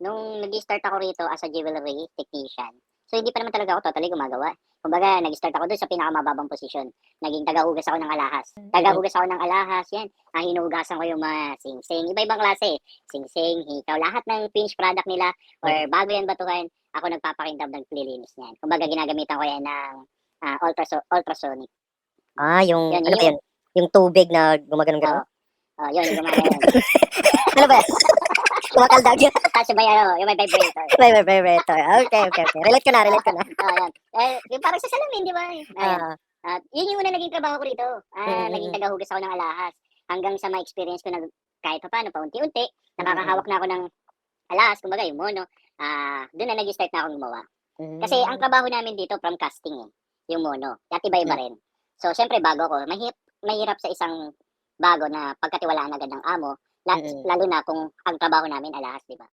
Nung nag-i-start ako rito as a jewelry technician, so hindi pa naman talaga ako totally gumagawa. Kumbaga nag-start ako dun sa pinakamababang posisyon, naging tagahugas ako ng alahas. Tagahugas ako ng alahas, 'yan, hinuhugasan ko yung mga singsing, iba-ibang klase, singsing, hikaw, lahat ng finished product nila or bago 'yan batuhan, ako nagpapakintab, naglilinis niyan. Kumbaga ginagamitan ko 'yan ng, ultrasonic. Yung 'Yun, ano ba yung yun, yung tubig na gumaganon-ganon? oo, 'yun yung gumagano'n. Ano ba yan? Kumakaldag yun? Tapos yung may ano, yung may vibrator. May vibrator. Okey, okey, okey. Relate ko na, relate ko na. Oo, 'yan. Yung parang sa salamin, 'di ba? Ayan. Oo. At yun yung unang naging trabaho ko rito, naging Mm. tagahugas ako ng alahas. Hanggang sa ma-experience ko na kahit papaano paunti-unti, nakakahawak na ako ng alahas, kumbaga yung mono, dun na nag-start na akong gumawa. Kasi ang Hmm. trabaho namin dito from casting, yung mono, at iba-iba rin. So siyempre bago ako, mahirap sa isang bago na pagkatiwalaan agad ng amo, Mm. lalo na kung ang trabaho namin alahas, 'di ba?